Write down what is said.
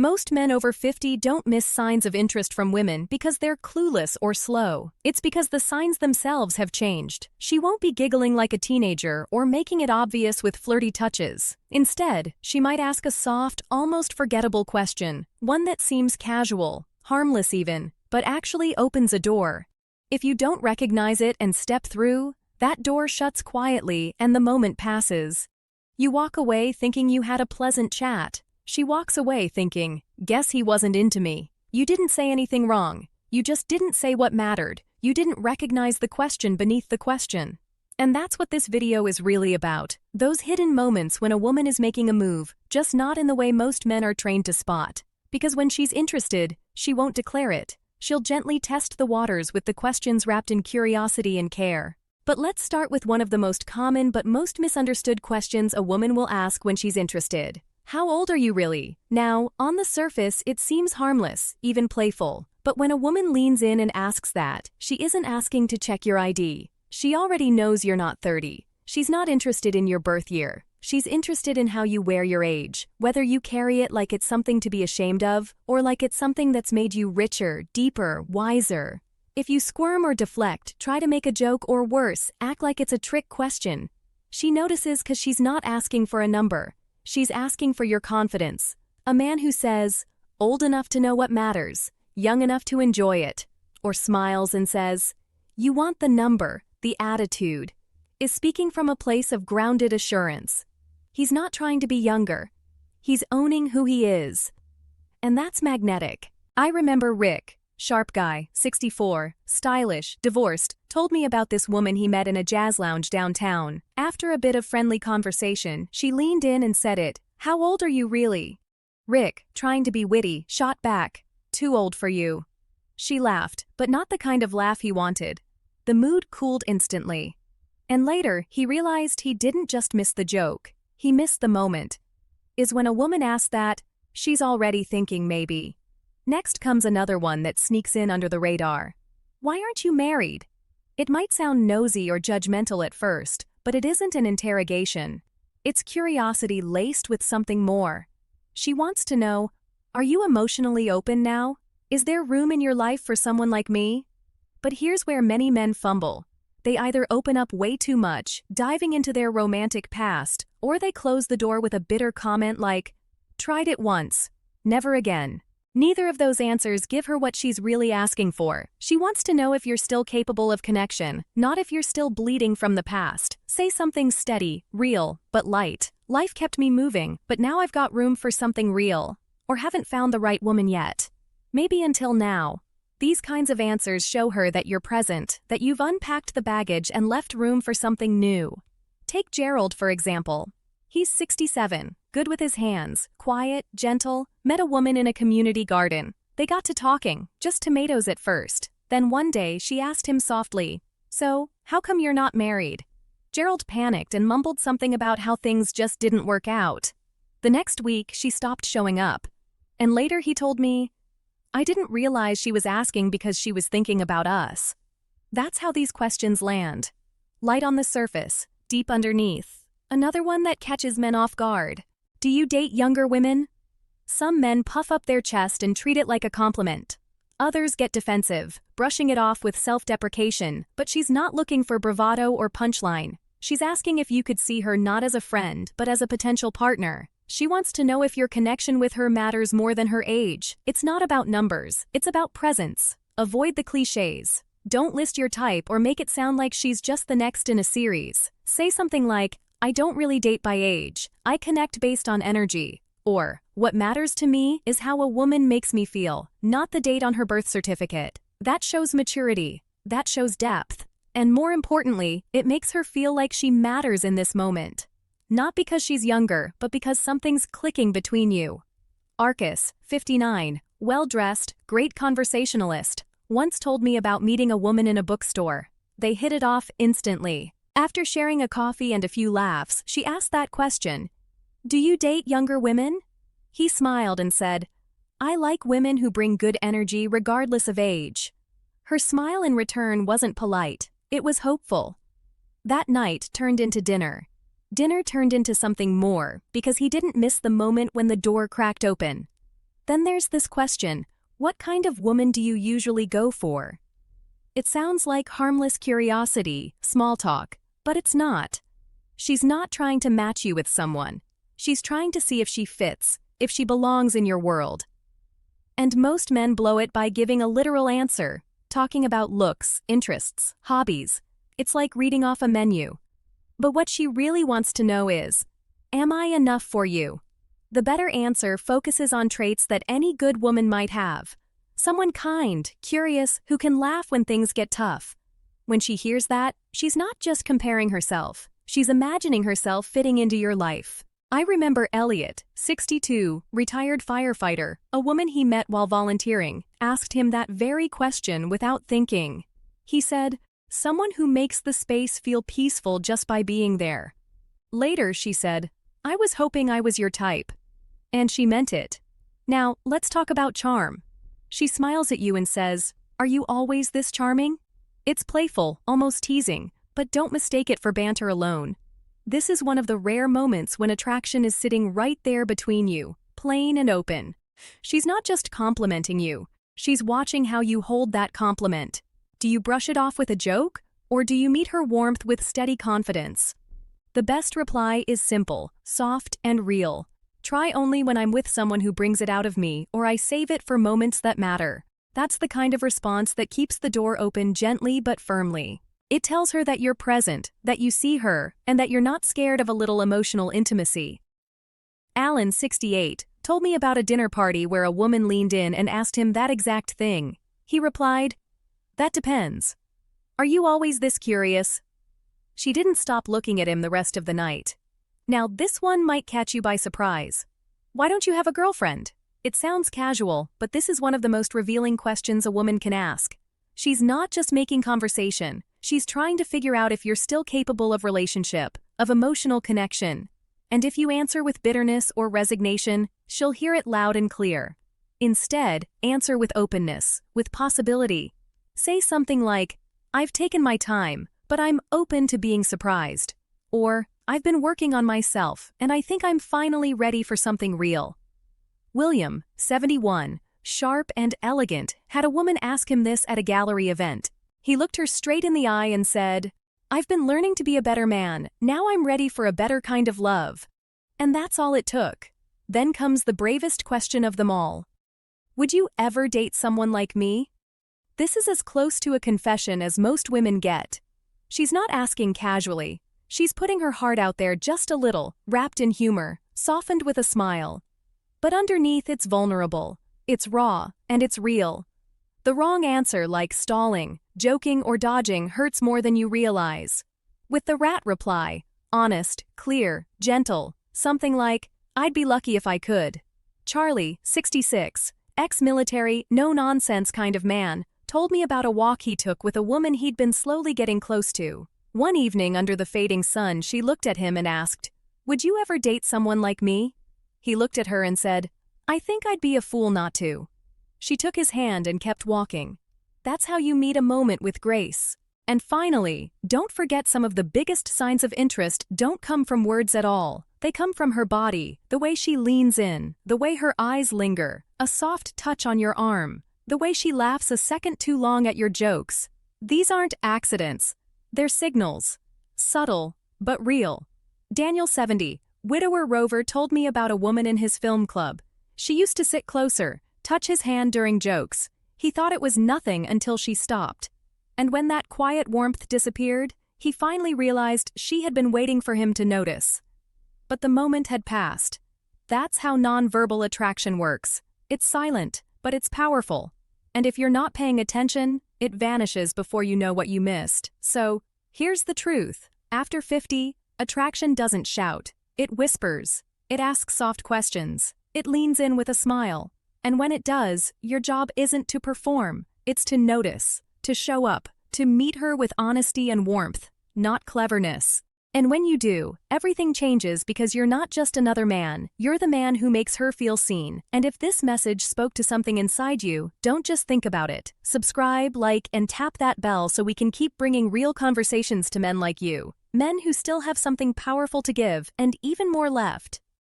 Most men over 50 don't miss signs of interest from women because they're clueless or slow. It's because the signs themselves have changed. She won't be giggling like a teenager or making it obvious with flirty touches. Instead, she might ask a soft, almost forgettable question, one that seems casual, harmless even, but actually opens a door. If you don't recognize it and step through, that door shuts quietly and the moment passes. You walk away thinking you had a pleasant chat. She walks away thinking, guess he wasn't into me. You didn't say anything wrong. You just didn't say what mattered. You didn't recognize the question beneath the question. And that's what this video is really about. Those hidden moments when a woman is making a move, just not in the way most men are trained to spot. Because when she's interested, she won't declare it. She'll gently test the waters with the questions wrapped in curiosity and care. But let's start with one of the most common but most misunderstood questions a woman will ask when she's interested. How old are you really? Now, on the surface, it seems harmless, even playful. But when a woman leans in and asks that, she isn't asking to check your ID. She already knows you're not 30. She's not interested in your birth year. She's interested in how you wear your age, whether you carry it like it's something to be ashamed of, or like it's something that's made you richer, deeper, wiser. If you squirm or deflect, try to make a joke, or worse, act like it's a trick question, she notices because she's not asking for a number. She's asking for your confidence. A man who says, old enough to know what matters, young enough to enjoy it, or smiles and says, you want the number, the attitude, is speaking from a place of grounded assurance. He's not trying to be younger. He's owning who he is. And that's magnetic. I remember Rick, sharp guy, 64, stylish, divorced, told me about this woman he met in a jazz lounge downtown. After a bit of friendly conversation, she leaned in and said it. How old are you really? Rick, trying to be witty, shot back. Too old for you. She laughed, but not the kind of laugh he wanted. The mood cooled instantly. And later, he realized he didn't just miss the joke. He missed the moment. Is when a woman asks that, she's already thinking maybe. Next comes another one that sneaks in under the radar. Why aren't you married? It might sound nosy or judgmental at first, but it isn't an interrogation. It's curiosity laced with something more. She wants to know, are you emotionally open now? Is there room in your life for someone like me? But here's where many men fumble. They either open up way too much, diving into their romantic past, or they close the door with a bitter comment like, tried it once, never again. Neither of those answers give her what she's really asking for. She wants to know if you're still capable of connection, not if you're still bleeding from the past. Say something steady, real, but light. Life kept me moving, but now I've got room for something real. Or haven't found the right woman yet. Maybe until now. These kinds of answers show her that you're present, that you've unpacked the baggage and left room for something new. Take Gerald, for example. He's 67, good with his hands, quiet, gentle, met a woman in a community garden. They got to talking, just tomatoes at first. Then one day she asked him softly, so, how come you're not married? Gerald panicked and mumbled something about how things just didn't work out. The next week she stopped showing up. And later he told me, I didn't realize she was asking because she was thinking about us. That's how these questions land. Light on the surface, deep underneath. Another one that catches men off guard. Do you date younger women? Some men puff up their chest and treat it like a compliment. Others get defensive, brushing it off with self-deprecation, but she's not looking for bravado or punchline. She's asking if you could see her not as a friend, but as a potential partner. She wants to know if your connection with her matters more than her age. It's not about numbers, it's about presence. Avoid the cliches. Don't list your type or make it sound like she's just the next in a series. Say something like, I don't really date by age. I connect based on energy. Or, what matters to me is how a woman makes me feel, not the date on her birth certificate. That shows maturity. That shows depth. And more importantly, it makes her feel like she matters in this moment. Not because she's younger, but because something's clicking between you. Arcus, 59, well-dressed, great conversationalist, once told me about meeting a woman in a bookstore. They hit it off instantly. After sharing a coffee and a few laughs, she asked that question, do you date younger women? He smiled and said, I like women who bring good energy regardless of age. Her smile in return wasn't polite, it was hopeful. That night turned into dinner. Dinner turned into something more, because he didn't miss the moment when the door cracked open. Then there's this question: what kind of woman do you usually go for? It sounds like harmless curiosity, small talk, but it's not. She's not trying to match you with someone. She's trying to see if she fits, if she belongs in your world. And most men blow it by giving a literal answer, talking about looks, interests, hobbies. It's like reading off a menu. But what she really wants to know is, am I enough for you? The better answer focuses on traits that any good woman might have. Someone kind, curious, who can laugh when things get tough. When she hears that, she's not just comparing herself. She's imagining herself fitting into your life. I remember Elliot, 62, retired firefighter, a woman he met while volunteering, asked him that very question without thinking. He said, "Someone who makes the space feel peaceful just by being there." Later, she said, "I was hoping I was your type." And she meant it. Now, let's talk about charm. She smiles at you and says, "Are you always this charming?" It's playful, almost teasing, but don't mistake it for banter alone. This is one of the rare moments when attraction is sitting right there between you, plain and open. She's not just complimenting you, she's watching how you hold that compliment. Do you brush it off with a joke, or do you meet her warmth with steady confidence? The best reply is simple, soft, and real. Try only when I'm with someone who brings it out of me, or I save it for moments that matter. That's the kind of response that keeps the door open gently but firmly. It tells her that you're present, that you see her, and that you're not scared of a little emotional intimacy. Alan, 68, told me about a dinner party where a woman leaned in and asked him that exact thing. He replied, "That depends. Are you always this curious?" She didn't stop looking at him the rest of the night. Now, this one might catch you by surprise. Why don't you have a girlfriend? It sounds casual, but this is one of the most revealing questions a woman can ask. She's not just making conversation. She's trying to figure out if you're still capable of relationship, of emotional connection. And if you answer with bitterness or resignation, she'll hear it loud and clear. Instead, answer with openness, with possibility. Say something like, "I've taken my time, but I'm open to being surprised." Or, "I've been working on myself, and I think I'm finally ready for something real." William, 71, sharp and elegant, had a woman ask him this at a gallery event. He looked her straight in the eye and said, "I've been learning to be a better man, now I'm ready for a better kind of love." And that's all it took. Then comes the bravest question of them all. Would you ever date someone like me? This is as close to a confession as most women get. She's not asking casually. She's putting her heart out there just a little, wrapped in humor, softened with a smile. But underneath it's vulnerable, it's raw, and it's real. The wrong answer, like stalling, joking, or dodging, hurts more than you realize. With the rat reply, honest, clear, gentle, something like, "I'd be lucky if I could." Charlie, 66, ex-military, no-nonsense kind of man, told me about a walk he took with a woman he'd been slowly getting close to. One evening under the fading sun, she looked at him and asked, "Would you ever date someone like me?" He looked at her and said, "I think I'd be a fool not to." She took his hand and kept walking. That's how you meet a moment with grace. And finally, don't forget some of the biggest signs of interest don't come from words at all. They come from her body, the way she leans in, the way her eyes linger, a soft touch on your arm, the way she laughs a second too long at your jokes. These aren't accidents. They're signals. Subtle, but real. Daniel, 70, widower rover, told me about a woman in his film club. She used to sit closer, touch his hand during jokes. He thought it was nothing until she stopped. And when that quiet warmth disappeared, he finally realized she had been waiting for him to notice. But the moment had passed. That's how nonverbal attraction works. It's silent, but it's powerful. And if you're not paying attention, it vanishes before you know what you missed. So, here's the truth. After 50, attraction doesn't shout. It whispers. It asks soft questions. It leans in with a smile. And when it does, your job isn't to perform. It's to notice, to show up, to meet her with honesty and warmth, not cleverness. And when you do, everything changes because you're not just another man, you're the man who makes her feel seen. And if this message spoke to something inside you, don't just think about it. Subscribe, like, and tap that bell so we can keep bringing real conversations to men like you. Men who still have something powerful to give, and even more left.